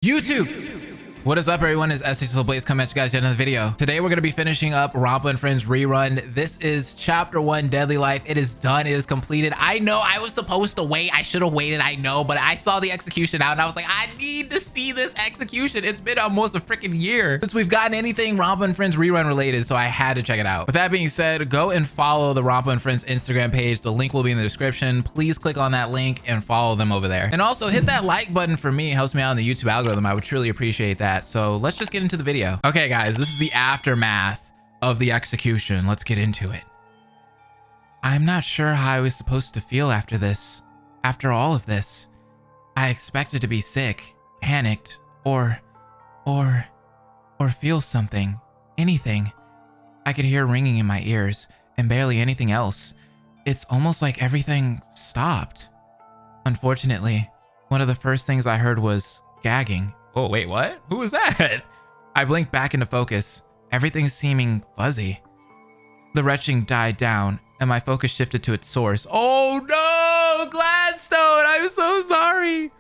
YouTube! What is up, everyone? It's SHSL Blaze coming at you guys in another video. Today we're going to be finishing up Ronpa and Friends Rerun. This is chapter 1, Deadly Life. It is done. It is completed. I know I was supposed to wait. I should have waited. I know, but I saw the execution out and I was like, I need to see this execution. It's been almost a freaking year since we've gotten anything Ronpa and Friends Rerun related, so I had to check it out. With that being said, go and follow the Ronpa and Friends Instagram page. The link will be in the description. Please click on that link and follow them over there. And also hit that like button for me. It helps me out in the YouTube algorithm. I would truly appreciate that. So let's just get into the video. Okay, guys, this is the aftermath of the execution. Let's get into it. I'm not sure how I was supposed to feel after this. After all of this, I expected to be sick, panicked, or feel something, anything. I could hear ringing in my ears and barely anything else. It's almost like everything stopped. Unfortunately, one of the first things I heard was gagging. Oh, wait, what? Who was that? I blinked back into focus, everything seeming fuzzy. The retching died down, and my focus shifted to its source. Oh no, Gladstone, I'm so sorry.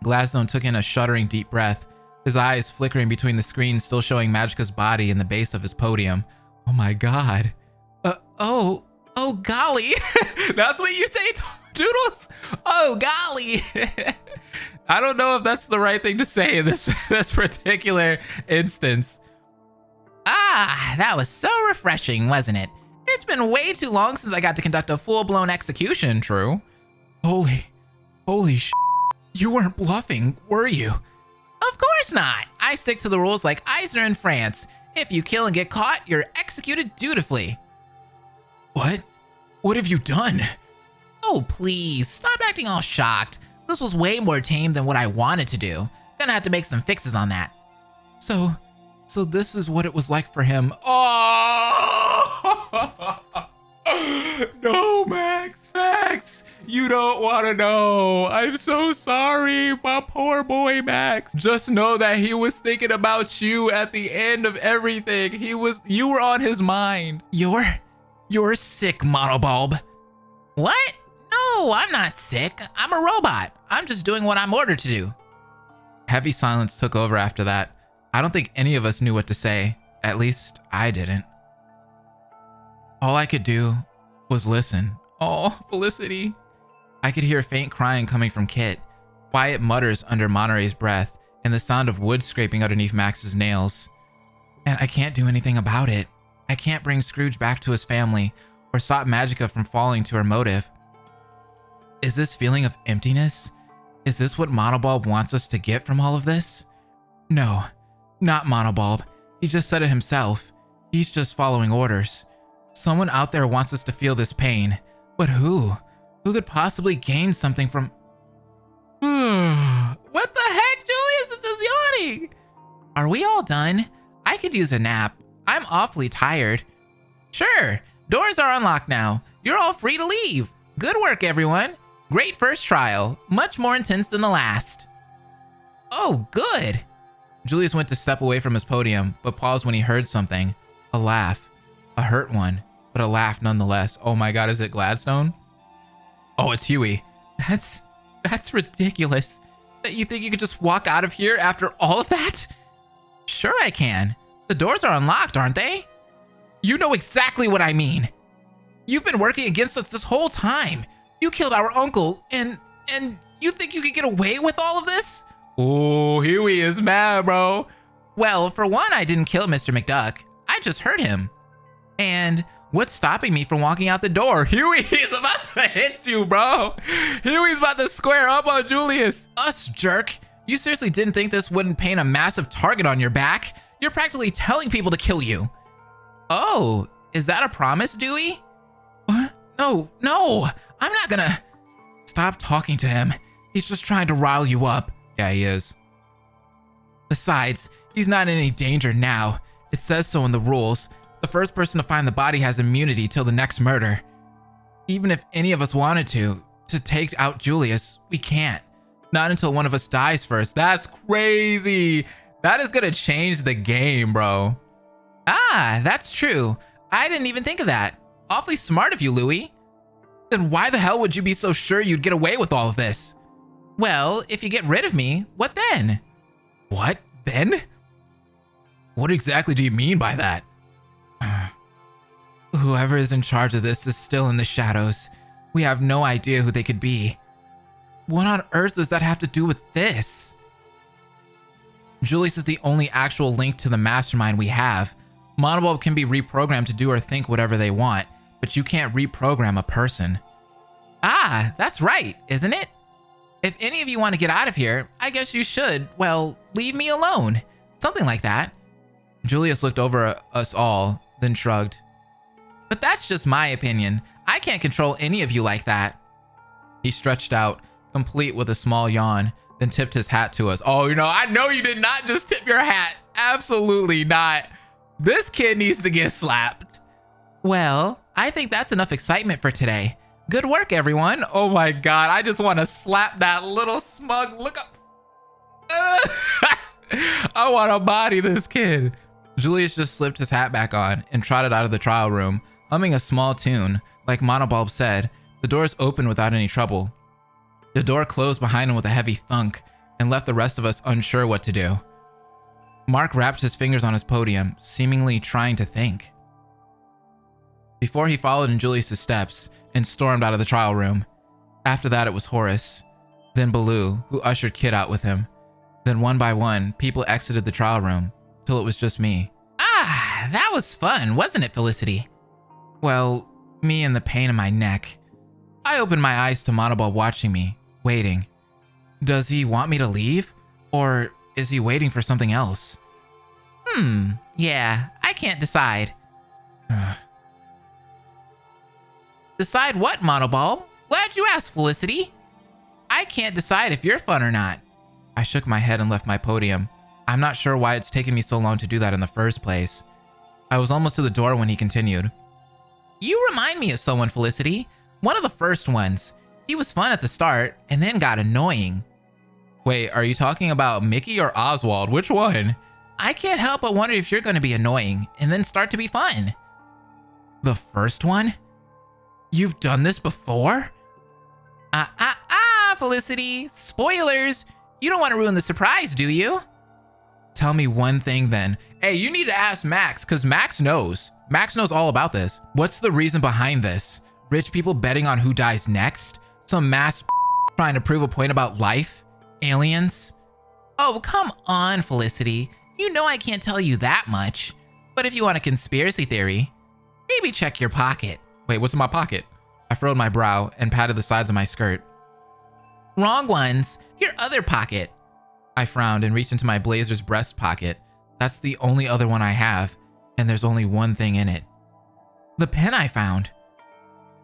Gladstone took in a shuddering deep breath, his eyes flickering between the screens still showing Magica's body in the base of his podium. Oh my god. Oh golly. That's what you say, Doodles? Oh golly. I don't know if that's the right thing to say in this particular instance. Ah, that was so refreshing, wasn't it? It's been way too long since I got to conduct a full-blown execution, true? Holy sh**. You weren't bluffing, were you? Of course not. I stick to the rules like Eisner in France. If you kill and get caught, you're executed dutifully. What? What have you done? Oh, please, stop acting all shocked. This was way more tame than what I wanted to do. Gonna have to make some fixes on that. So this is what it was like for him. Oh! No, Max, you don't want to know. I'm so sorry, my poor boy, Max. Just know that he was thinking about you at the end of everything. You were on his mind. You're sick, Monobulb. What? No, I'm not sick. I'm a robot. I'm just doing what I'm ordered to do. Heavy silence took over after that. I don't think any of us knew what to say. At least I didn't. All I could do was listen. Oh, Felicity. I could hear faint crying coming from Kit, quiet mutters under Monterey's breath, and the sound of wood scraping underneath Max's nails. And I can't do anything about it. I can't bring Scrooge back to his family or stop Magica from falling to her motive. Is this feeling of emptiness? Is this what Monobulb wants us to get from all of this? No, not Monobulb. He just said it himself. He's just following orders. Someone out there wants us to feel this pain. But who? Who could possibly gain something from... What the heck, Julius is just yawning. Are we all done? I could use a nap. I'm awfully tired. Sure, doors are unlocked now. You're all free to leave. Good work, everyone. Great first trial. Much more intense than the last. Oh, good. Julius went to step away from his podium, but paused when he heard something. A laugh. A hurt one, but a laugh nonetheless. Oh my god, is it Gladstone? Oh, it's Huey. That's ridiculous. That you think you could just walk out of here after all of that? Sure I can. The doors are unlocked, aren't they? You know exactly what I mean. You've been working against us this whole time. You killed our uncle, and you think you could get away with all of this? Oh, Huey is mad, bro. Well, for one, I didn't kill Mr. McDuck. I just hurt him. And what's stopping me from walking out the door? Huey is about to hit you, bro. Huey's about to square up on Julius. Us, jerk. You seriously didn't think this wouldn't paint a massive target on your back? You're practically telling people to kill you. Oh, is that a promise, Dewey? What? No, I'm not gonna... Stop talking to him. He's just trying to rile you up. Yeah, he is. Besides, he's not in any danger now. It says so in the rules. The first person to find the body has immunity till the next murder. Even if any of us wanted to take out Julius, we can't. Not until one of us dies first. That's crazy. That is gonna change the game, bro. Ah, that's true. I didn't even think of that. Awfully smart of you, Louie. Then why the hell would you be so sure you'd get away with all of this? Well, if you get rid of me, what then? What, Ben? What exactly do you mean by that? Whoever is in charge of this is still in the shadows. We have no idea who they could be. What on earth does that have to do with this? Julius is the only actual link to the mastermind we have. Monobulb can be reprogrammed to do or think whatever they want, but you can't reprogram a person. Ah, that's right, isn't it? If any of you want to get out of here, I guess you should, well, leave me alone. Something like that. Julius looked over us all, then shrugged. But that's just my opinion. I can't control any of you like that. He stretched out, complete with a small yawn, then tipped his hat to us. Oh, I know you did not just tip your hat. Absolutely not. This kid needs to get slapped. Well, I think that's enough excitement for today. Good work, everyone. Oh my God, I just want to slap that little smug look up. I want to body this kid. Julius just slipped his hat back on and trotted out of the trial room, humming a small tune. Like Monobulb said, the doors opened without any trouble. The door closed behind him with a heavy thunk and left the rest of us unsure what to do. Mark wrapped his fingers on his podium, seemingly trying to think. Before he followed in Julius's steps and stormed out of the trial room. After that, it was Horace, then Baloo, who ushered Kid out with him. Then one by one, people exited the trial room, till it was just me. Ah, that was fun, wasn't it, Felicity? Well, me and the pain in my neck. I opened my eyes to Monobulb watching me, waiting. Does he want me to leave? Or is he waiting for something else? Yeah, I can't decide. Decide what, Monobulb? Glad you asked, Felicity. I can't decide if you're fun or not. I shook my head and left my podium. I'm not sure why it's taken me so long to do that in the first place. I was almost to the door when he continued. You remind me of someone, Felicity. One of the first ones. He was fun at the start, and then got annoying. Wait, are you talking about Mickey or Oswald? Which one? I can't help but wonder if you're going to be annoying, and then start to be fun. The first one? You've done this before? Felicity. Spoilers. You don't want to ruin the surprise, do you? Tell me one thing then. Hey, you need to ask Max, because Max knows. Max knows all about this. What's the reason behind this? Rich people betting on who dies next? Some mass trying to prove a point about life? Aliens? Oh, come on, Felicity. You know I can't tell you that much. But if you want a conspiracy theory, maybe check your pocket. Wait, what's in my pocket? I furrowed my brow and patted the sides of my skirt. Wrong ones. Your other pocket. I frowned and reached into my blazer's breast pocket. That's the only other one I have, and there's only one thing in it. The pen I found.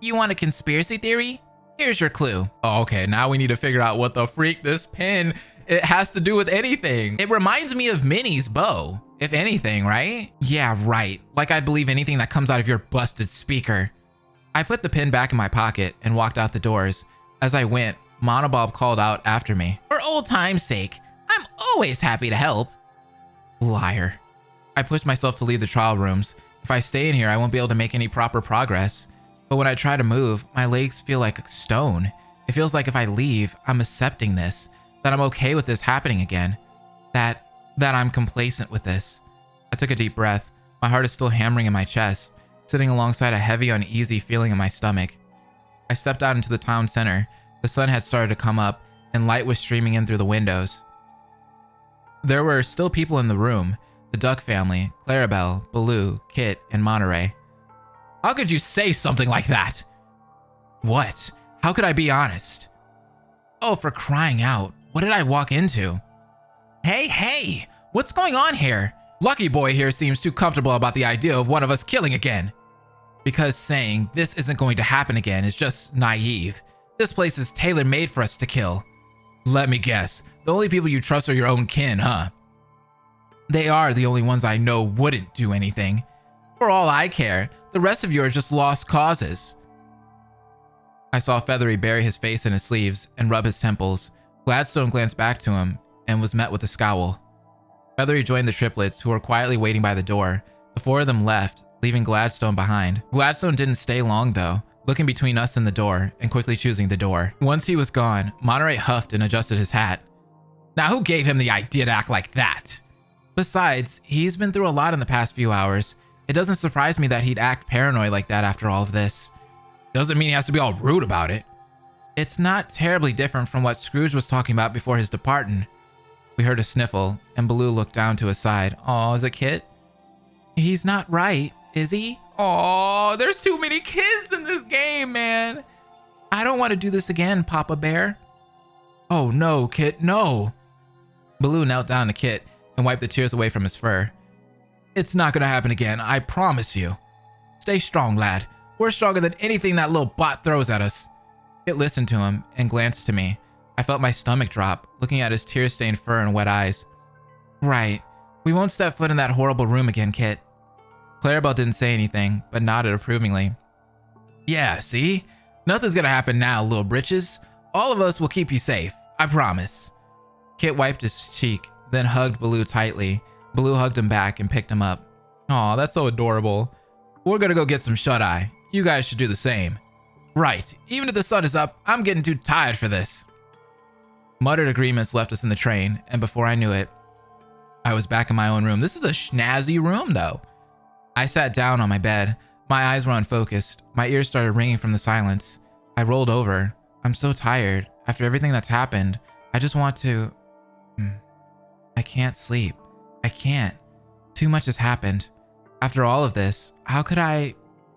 You want a conspiracy theory? Here's your clue. Oh, okay, now we need to figure out what the freak this pen, it has to do with anything. It reminds me of Minnie's bow, if anything, right? Yeah, right. Like I'd believe anything that comes out of your busted speaker. I put the pen back in my pocket and walked out the doors. As I went, Monobulb called out after me. For old time's sake, I'm always happy to help. Liar. I pushed myself to leave the trial rooms. If I stay in here, I won't be able to make any proper progress. But when I try to move, my legs feel like stone. It feels like if I leave, I'm accepting this, that I'm okay with this happening again, that I'm complacent with this. I took a deep breath. My heart is still hammering in my chest, sitting alongside a heavy, uneasy feeling in my stomach. I stepped out into the town center. The sun had started to come up, and light was streaming in through the windows. There were still people in the room, the Duck family, Clarabelle, Baloo, Kit, and Monterey. How could you say something like that? What? How could I be honest? Oh, for crying out. What did I walk into? Hey, what's going on here? Lucky Boy here seems too comfortable about the idea of one of us killing again. Because saying this isn't going to happen again is just naive. This place is tailor-made for us to kill. Let me guess, the only people you trust are your own kin, huh? They are the only ones I know wouldn't do anything. For all I care, the rest of you are just lost causes. I saw Feathery bury his face in his sleeves and rub his temples. Gladstone glanced back to him and was met with a scowl. Feathery joined the triplets, who were quietly waiting by the door. The four of them left, leaving Gladstone behind. Gladstone didn't stay long though, looking between us and the door and quickly choosing the door. Once he was gone, Monterey huffed and adjusted his hat. Now, who gave him the idea to act like that? Besides, he's been through a lot in the past few hours. It doesn't surprise me that he'd act paranoid like that after all of this. Doesn't mean he has to be all rude about it. It's not terribly different from what Scrooge was talking about before his departing. We heard a sniffle, and Baloo looked down to his side. Aw, is it Kit? He's not right, is he? Aw, there's too many kids in this game, man. I don't want to do this again, Papa Bear. Oh no, Kit, no. Baloo knelt down to Kit and wiped the tears away from his fur. It's not gonna happen again, I promise you. Stay strong, lad. We're stronger than anything that little bot throws at us. Kit listened to him and glanced to me. I felt my stomach drop, looking at his tear-stained fur and wet eyes. Right. We won't step foot in that horrible room again, Kit. Clarabelle didn't say anything, but nodded approvingly. Yeah, see? Nothing's gonna happen now, little britches. All of us will keep you safe. I promise. Kit wiped his cheek, then hugged Baloo tightly. Baloo hugged him back and picked him up. Aw, that's so adorable. We're gonna go get some shut-eye. You guys should do the same. Right. Even if the sun is up, I'm getting too tired for this. Muttered agreements left us in the train, and before I knew it, I was back in my own room. This is a schnazzy room, though. I sat down on my bed. My eyes were unfocused. My ears started ringing from the silence. I rolled over. I'm so tired. After everything that's happened, I just want to... I can't sleep. I can't. Too much has happened. After all of this, how could I...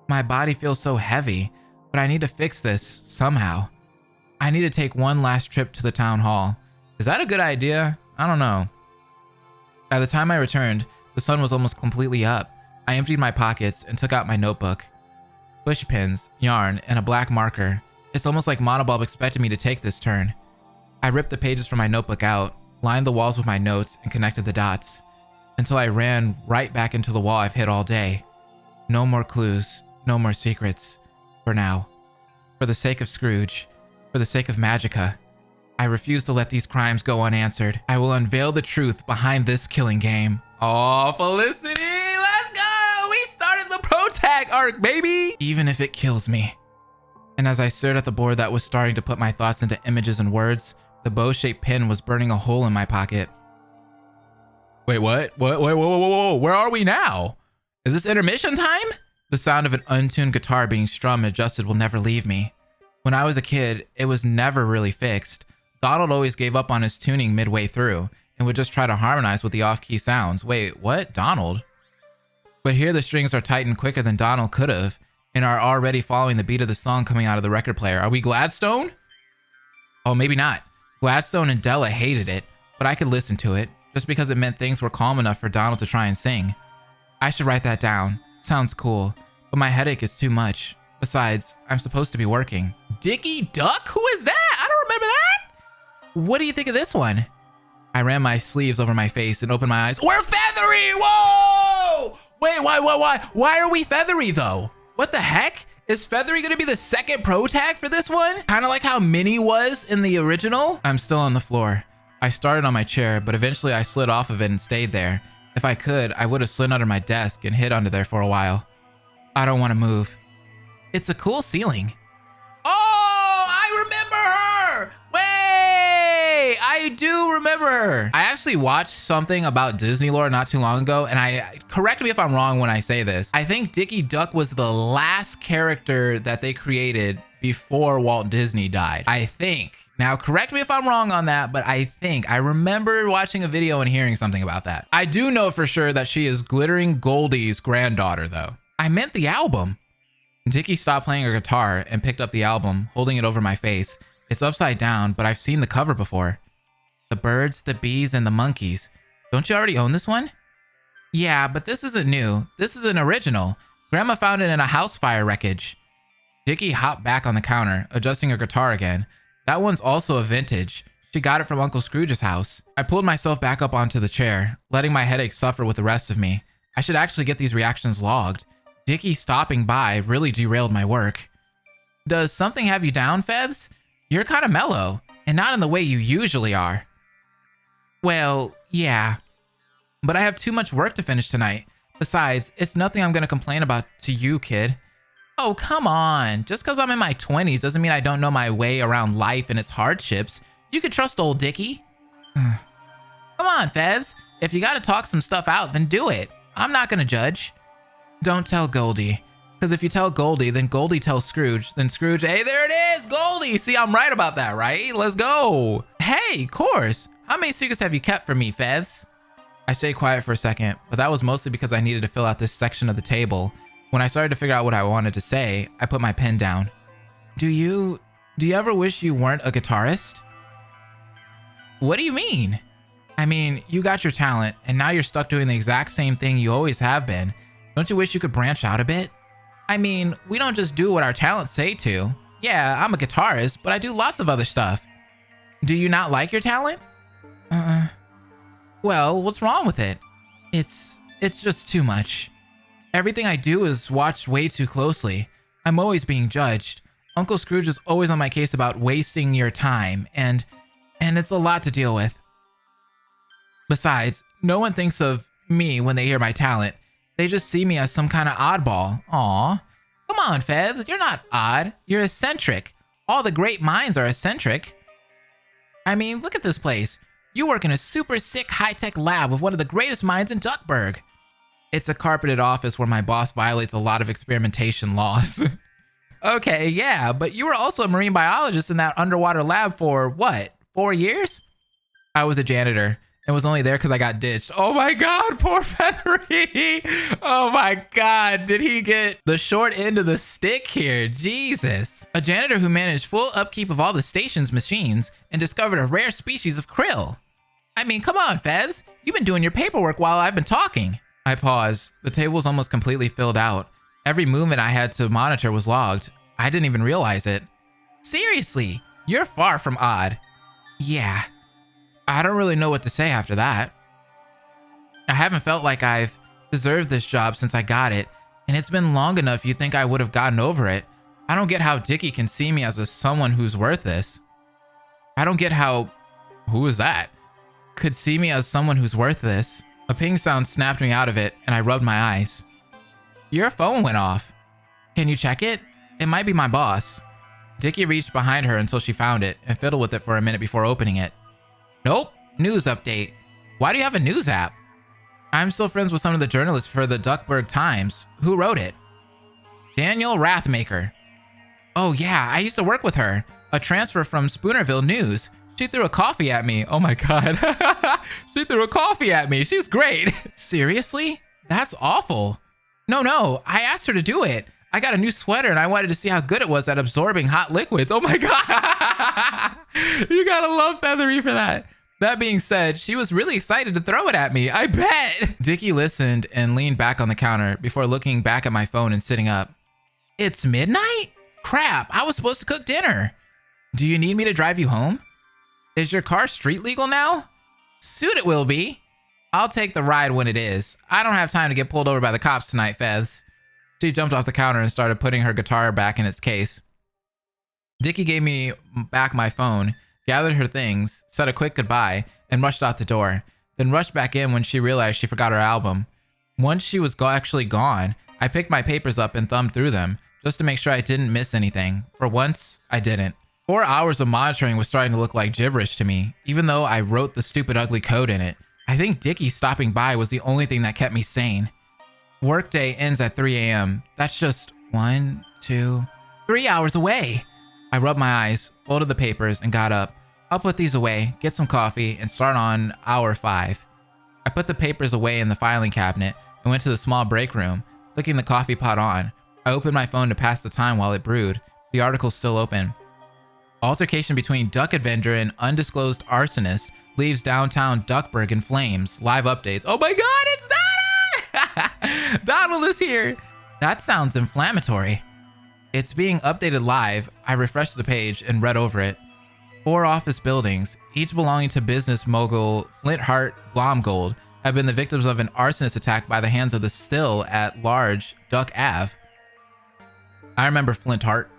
My body feels so heavy, but I need to fix this somehow. I need to take one last trip to the town hall. Is that a good idea? I don't know. By the time I returned, the sun was almost completely up. I emptied my pockets and took out my notebook. Push pins, yarn, and a black marker. It's almost like Monobulb expected me to take this turn. I ripped the pages from my notebook out, lined the walls with my notes, and connected the dots. Until I ran right back into the wall I've hit all day. No more clues, no more secrets. For now. For the sake of Scrooge. For the sake of Magica. I refuse to let these crimes go unanswered. I will unveil the truth behind this killing game. Oh, Felicity! Let's go! We started the pro tag arc, baby! Even if it kills me. And as I stared at the board that was starting to put my thoughts into images and words, the bow-shaped pin was burning a hole in my pocket. Wait, what? Whoa, where are we now? Is this intermission time? The sound of an untuned guitar being strummed and adjusted will never leave me. When I was a kid, it was never really fixed. Donald always gave up on his tuning midway through and would just try to harmonize with the off-key sounds. Wait, what? Donald? But here the strings are tightened quicker than Donald could have and are already following the beat of the song coming out of the record player. Are we Gladstone? Oh, maybe not. Gladstone and Della hated it, but I could listen to it just because it meant things were calm enough for Donald to try and sing. I should write that down. Sounds cool, but my headache is too much. Besides, I'm supposed to be working. Dickie Duck? Who is that? I don't remember that. What do you think of this one? I ran my sleeves over my face and opened my eyes. We're Feathery! Whoa! Wait, why are we Feathery though? What the heck? Is Feathery gonna be the second pro tag for this one? Kind of like how Minnie was in the original? I'm still on the floor. I started on my chair, but eventually I slid off of it and stayed there. If I could, I would have slid under my desk and hid under there for a while. I don't want to move. It's a cool ceiling. Oh, I remember her! Wait, I do remember her. I actually watched something about Disney lore not too long ago, and correct me if I'm wrong when I say this. I think Dickie Duck was the last character that they created before Walt Disney died. I think. Now, correct me if I'm wrong on that, but I remember watching a video and hearing something about that. I do know for sure that she is Glittering Goldie's granddaughter, though. I meant the album. Dickie stopped playing her guitar and picked up the album, holding it over my face. It's upside down, but I've seen the cover before. The birds, the bees, and the monkeys. Don't you already own this one? Yeah, but this isn't new. This is an original. Grandma found it in a house fire wreckage. Dickie hopped back on the counter, adjusting her guitar again. That one's also a vintage. She got it from Uncle Scrooge's house. I pulled myself back up onto the chair, letting my headache suffer with the rest of me. I should actually get these reactions logged. Dickie stopping by really derailed my work. Does something have you down, Feds? You're kind of mellow, and not in the way you usually are. Well, yeah. But I have too much work to finish tonight. Besides, it's nothing I'm going to complain about to you, kid. Oh, come on. Just because I'm in my 20s doesn't mean I don't know my way around life and its hardships. You can trust old Dickie. Come on, Fez. If you gotta talk some stuff out, then do it. I'm not gonna judge. Don't tell Goldie. Because if you tell Goldie, then Goldie tells Scrooge. Then Scrooge, hey, there it is, Goldie. See, I'm right about that, right? Let's go. Hey, of course. How many secrets have you kept from me, Fez? I stayed quiet for a second, but that was mostly because I needed to fill out this section of the table. When I started to figure out what I wanted to say, I put my pen down. Do you ever wish you weren't a guitarist? What do you mean? I mean, you got your talent, and now you're stuck doing the exact same thing you always have been. Don't you wish you could branch out a bit? I mean, we don't just do what our talents say to. Yeah, I'm a guitarist, but I do lots of other stuff. Do you not like your talent? Well, what's wrong with it? It's just too much. Everything I do is watched way too closely. I'm always being judged. Uncle Scrooge is always on my case about wasting your time, and it's a lot to deal with. Besides, no one thinks of me when they hear my talent. They just see me as some kind of oddball. Aw. Come on, Fez. You're not odd. You're eccentric. All the great minds are eccentric. I mean, look at this place. You work in a super sick high-tech lab with one of the greatest minds in Duckburg. It's a carpeted office where my boss violates a lot of experimentation laws. Okay, yeah, but you were also a marine biologist in that underwater lab for, what, 4 years? I was a janitor. It was only there because I got ditched. Oh my god, poor Feathery. Oh my god, did he get the short end of the stick here? Jesus. A janitor who managed full upkeep of all the station's machines and discovered a rare species of krill. I mean, come on, Fez. You've been doing your paperwork while I've been talking. I paused. The table was almost completely filled out. Every movement I had to monitor was logged. I didn't even realize it. Seriously, you're far from odd. Yeah. I don't really know what to say after that. I haven't felt like I've deserved this job since I got it, and it's been long enough you'd think I would have gotten over it. I don't get how Dickie can see me as someone who's worth this. I don't get how... Who is that? Could see me as someone who's worth this. A ping sound snapped me out of it, and I rubbed my eyes. Your phone went off. Can you check it? It might be my boss. Dickie reached behind her until she found it, and fiddled with it for a minute before opening it. Nope. News update. Why do you have a news app? I'm still friends with some of the journalists for the Duckburg Times. Who wrote it? Daniel Rathmaker. Oh yeah, I used to work with her. A transfer from Spoonerville News. She threw a coffee at me. Oh my god. She threw a coffee at me. She's great. Seriously? That's awful. No, I asked her to do it. I got a new sweater and I wanted to see how good it was at absorbing hot liquids. Oh my god. You gotta love Feathery for that. That being said, she was really excited to throw it at me. I bet. Dickie listened and leaned back on the counter before looking back at my phone and sitting up. It's midnight? Crap, I was supposed to cook dinner. Do you need me to drive you home? Is your car street legal now? Soon it will be. I'll take the ride when it is. I don't have time to get pulled over by the cops tonight, Fez. She jumped off the counter and started putting her guitar back in its case. Dickie gave me back my phone, gathered her things, said a quick goodbye, and rushed out the door, then rushed back in when she realized she forgot her album. Once she was actually gone, I picked my papers up and thumbed through them, just to make sure I didn't miss anything. For once, I didn't. 4 hours of monitoring was starting to look like gibberish to me, even though I wrote the stupid ugly code in it. I think Dickie stopping by was the only thing that kept me sane. Workday ends at 3 a.m. That's just 1, 2, 3 hours away. I rubbed my eyes, folded the papers, and got up. I'll put these away, get some coffee, and start on hour 5. I put the papers away in the filing cabinet and went to the small break room, clicking the coffee pot on. I opened my phone to pass the time while it brewed. The article's still open. Altercation between Duck Avenger and undisclosed arsonist leaves downtown Duckburg in flames. Live updates. Oh my god, it's Donald! Donald is here! That sounds inflammatory. It's being updated live. I refreshed the page and read over it. 4 office buildings, each belonging to business mogul Flintheart Glomgold, have been the victims of an arsonist attack by the hands of the still at large Duck Ave. I remember Flintheart.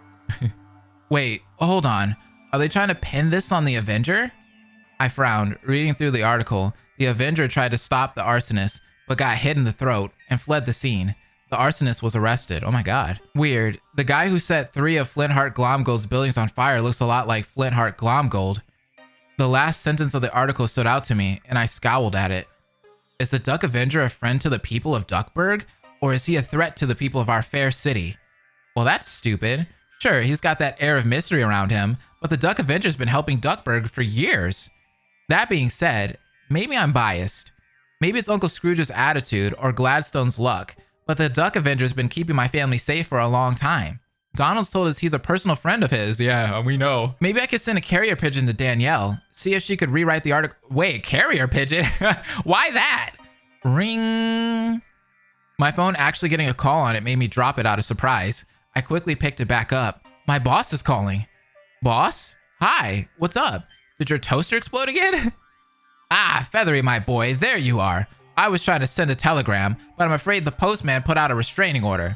Wait, hold on. Are they trying to pin this on the Avenger? I frowned, reading through the article. The Avenger tried to stop the arsonist, but got hit in the throat and fled the scene. The arsonist was arrested. Oh my god. Weird. The guy who set 3 of Flintheart Glomgold's buildings on fire looks a lot like Flintheart Glomgold. The last sentence of the article stood out to me, and I scowled at it. Is the Duck Avenger a friend to the people of Duckburg, or is he a threat to the people of our fair city? Well, that's stupid. Sure, he's got that air of mystery around him, but the Duck Avenger's been helping Duckburg for years. That being said, maybe I'm biased. Maybe it's Uncle Scrooge's attitude or Gladstone's luck, but the Duck Avenger's been keeping my family safe for a long time. Donald's told us he's a personal friend of his. Yeah, we know. Maybe I could send a carrier pigeon to Danielle, see if she could rewrite the article. Wait, carrier pigeon? Why that? Ring. My phone actually getting a call on it made me drop it out of surprise. I quickly picked it back up. My boss is calling. Boss? Hi, what's up? Did your toaster explode again? Ah, Feathery, my boy, there you are. I was trying to send a telegram, but I'm afraid the postman put out a restraining order.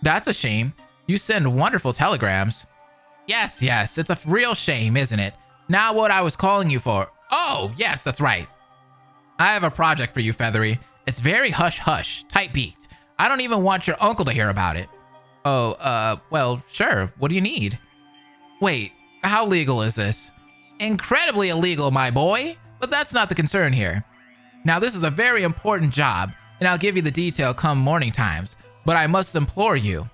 That's a shame. You send wonderful telegrams. Yes, it's a real shame, isn't it? Now what I was calling you for. Oh, yes, that's right. I have a project for you, Feathery. It's very hush-hush, tight-beaked. I don't even want your uncle to hear about it. Oh, well, sure. What do you need? Wait, how legal is this? Incredibly illegal, my boy. But that's not the concern here. Now, this is a very important job, and I'll give you the detail come morning times. But I must implore you,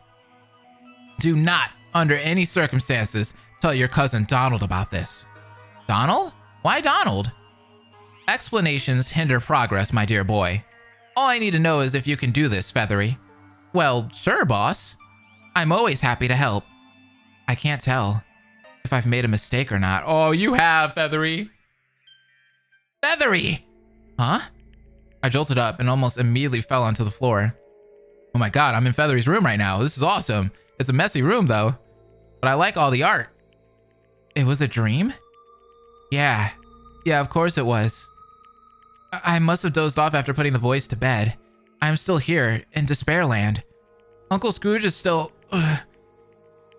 do not, under any circumstances, tell your cousin Donald about this. Donald? Why Donald? Explanations hinder progress, my dear boy. All I need to know is if you can do this, Feathery. Well, sure, boss. I'm always happy to help. I can't tell if I've made a mistake or not. Oh, you have, Feathery. Feathery! Huh? I jolted up and almost immediately fell onto the floor. Oh my god, I'm in Feathery's room right now. This is awesome. It's a messy room, though. But I like all the art. It was a dream? Yeah, of course it was. I must have dozed off after putting the voice to bed. I'm still here, in Despairland. Uncle Scrooge is still... Ugh.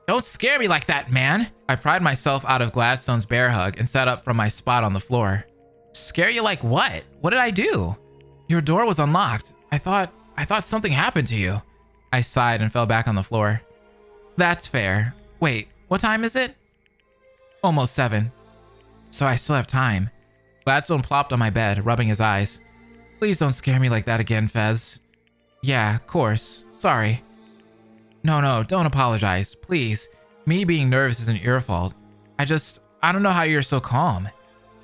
Don't scare me like that, man! I pried myself out of Gladstone's bear hug and sat up from my spot on the floor. Scare you like what? What did I do? Your door was unlocked. I thought something happened to you. I sighed and fell back on the floor. That's fair. Wait, what time is it? Almost 7. So I still have time. Gladstone plopped on my bed, rubbing his eyes. Please don't scare me like that again, Fez. Yeah, of course. Sorry. No, don't apologize. Please. Me being nervous isn't your fault. I don't know how you're so calm.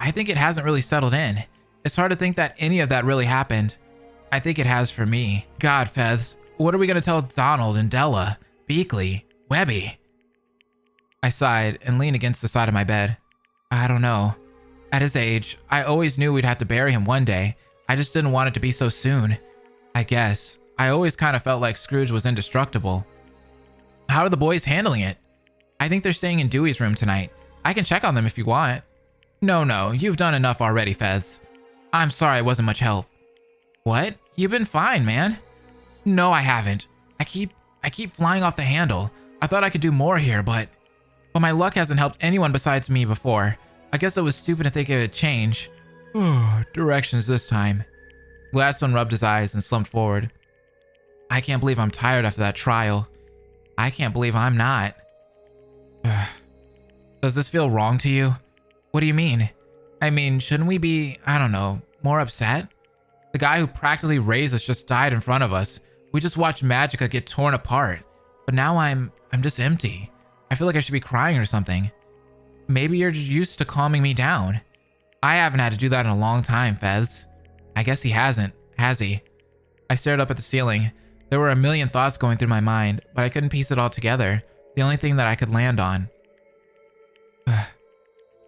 I think it hasn't really settled in. It's hard to think that any of that really happened. I think it has for me. God, Fez, what are we going to tell Donald and Della, Beakley, Webby? I sighed and leaned against the side of my bed. I don't know. At his age, I always knew we'd have to bury him one day. I just didn't want it to be so soon. I guess. I always kind of felt like Scrooge was indestructible. How are the boys handling it? I think they're staying in Dewey's room tonight. I can check on them if you want. No, you've done enough already, Fez. I'm sorry I wasn't much help. What? You've been fine, man. No, I haven't. I keep flying off the handle. I thought I could do more here, but my luck hasn't helped anyone besides me before. I guess it was stupid to think it would change. Directions this time. Gladstone rubbed his eyes and slumped forward. I can't believe I'm tired after that trial. I can't believe I'm not. Does this feel wrong to you? What do you mean? I mean, shouldn't we be, I don't know, more upset? The guy who practically raised us just died in front of us. We just watched Magica get torn apart. But now I'm just empty. I feel like I should be crying or something. Maybe you're just used to calming me down. I haven't had to do that in a long time, Fez. I guess he hasn't, has he? I stared up at the ceiling. There were a million thoughts going through my mind, but I couldn't piece it all together. The only thing that I could land on.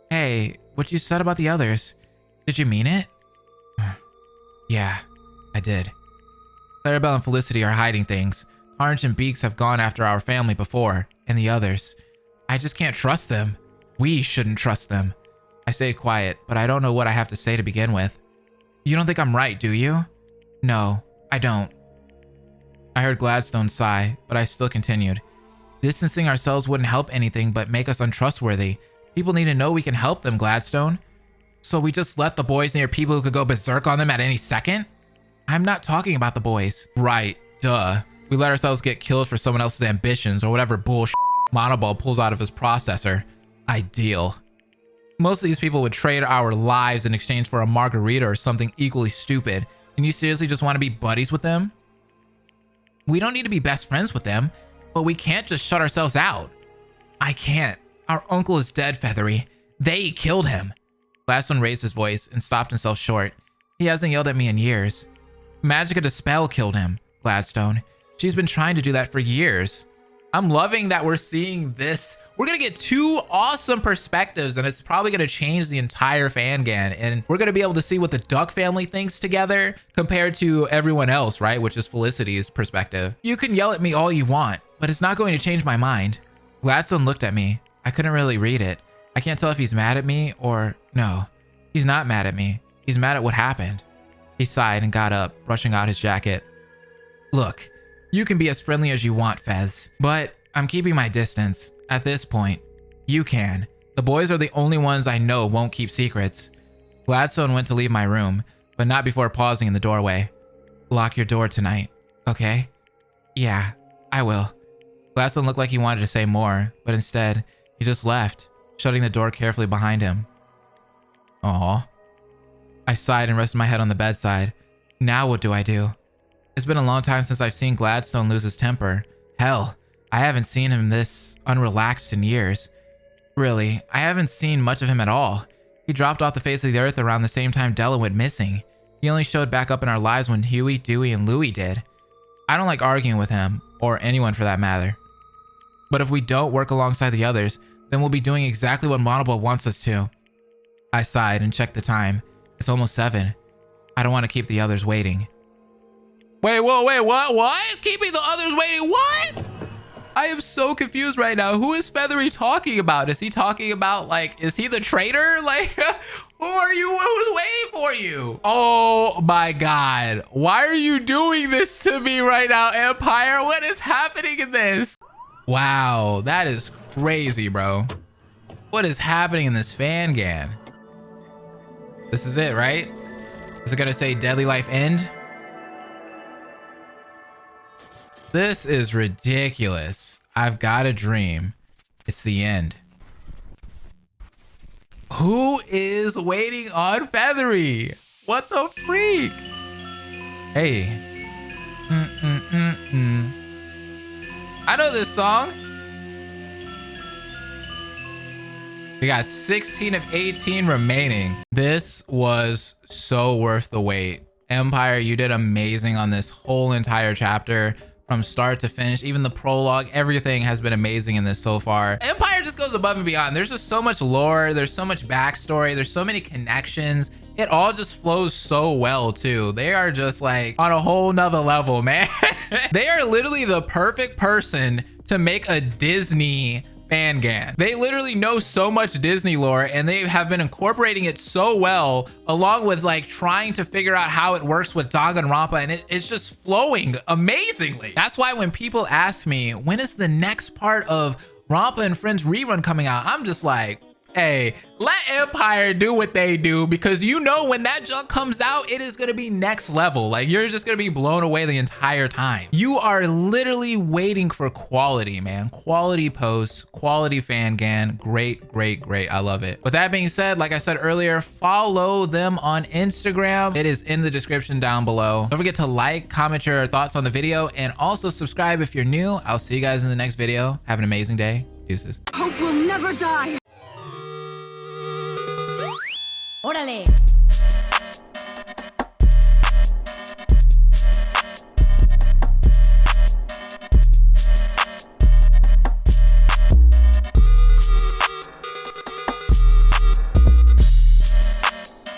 Hey, what you said about the others, did you mean it? Yeah, I did. Clarabelle and Felicity are hiding things. Carnage and Beaks have gone after our family before, and the others. I just can't trust them. We shouldn't trust them. I stayed quiet, but I don't know what I have to say to begin with. You don't think I'm right, do you? No, I don't. I heard Gladstone sigh, but I still continued. Distancing ourselves wouldn't help anything but make us untrustworthy. People need to know we can help them, Gladstone. So we just let the boys near people who could go berserk on them at any second? I'm not talking about the boys. Right, duh. We let ourselves get killed for someone else's ambitions or whatever bullshit Monoball pulls out of his processor. Ideal. Most of these people would trade our lives in exchange for a margarita or something equally stupid. And you seriously just want to be buddies with them? We don't need to be best friends with them, but we can't just shut ourselves out. I can't. Our uncle is dead, Feathery. They killed him. Gladstone raised his voice and stopped himself short. He hasn't yelled at me in years. Magica Dispel killed him, Gladstone. She's been trying to do that for years. I'm loving that we're seeing this. We're going to get two awesome perspectives, and it's probably going to change the entire Fangan. And we're going to be able to see what the Duck family thinks together compared to everyone else, right? Which is Felicity's perspective. You can yell at me all you want, but it's not going to change my mind. Gladstone looked at me. I couldn't really read it. I can't tell if he's mad at me or no. He's not mad at me. He's mad at what happened. He sighed and got up, brushing out his jacket. Look, you can be as friendly as you want, Fez, but I'm keeping my distance. At this point, you can. The boys are the only ones I know won't keep secrets. Gladstone went to leave my room, but not before pausing in the doorway. Lock your door tonight, okay? Yeah, I will. Gladstone looked like he wanted to say more, but instead, he just left, shutting the door carefully behind him. Aw. I sighed and rested my head on the bedside. Now what do I do? It's been a long time since I've seen Gladstone lose his temper. Hell, I haven't seen him this unrelaxed in years. Really, I haven't seen much of him at all. He dropped off the face of the earth around the same time Della went missing. He only showed back up in our lives when Huey, Dewey, and Louie did. I don't like arguing with him, or anyone for that matter. But if we don't work alongside the others, then we'll be doing exactly what Monoball wants us to. I sighed and checked the time. It's almost 7. I don't want to keep the others waiting. Wait, whoa, wait, what? Keeping the others waiting, what? I am so confused right now. Who is Feathery talking about? Is he talking about, like, is he the traitor? Like, who are you? Who's waiting for you? Oh my God. Why are you doing this to me right now, Empire? What is happening in this? Wow, that is crazy, bro. What is happening in this Fangan? This is it, right? Is it gonna say Deadly Life End? This is ridiculous. I've got a dream. It's the end. Who is waiting on Feathery? What the freak? Hey. I know this song. We got 16 of 18 remaining. This was so worth the wait. Empire, you did amazing on this whole entire chapter. From start to finish, even the prologue, everything has been amazing in this so far. Empire just goes above and beyond. There's just so much lore. There's so much backstory. There's so many connections. It all just flows so well too. They are just like on a whole nother level, man. They are literally the perfect person to make a Disney Fangan. They literally know so much Disney lore and they have been incorporating it so well, along with like trying to figure out how it works with Danganronpa, and it's just flowing amazingly. That's why when people ask me, when is the next part of Ronpa and Friends Rerun coming out? I'm just like, hey, let Empire do what they do, because you know when that junk comes out, it is going to be next level. Like, you're just going to be blown away the entire time. You are literally waiting for quality, man. Quality posts, quality Fangan. Great, great, great. I love it. With that being said, like I said earlier, follow them on Instagram. It is in the description down below. Don't forget to like, comment your thoughts on the video, and also subscribe if you're new. I'll see you guys in the next video. Have an amazing day. Deuces. Hope will never die. ¡Órale!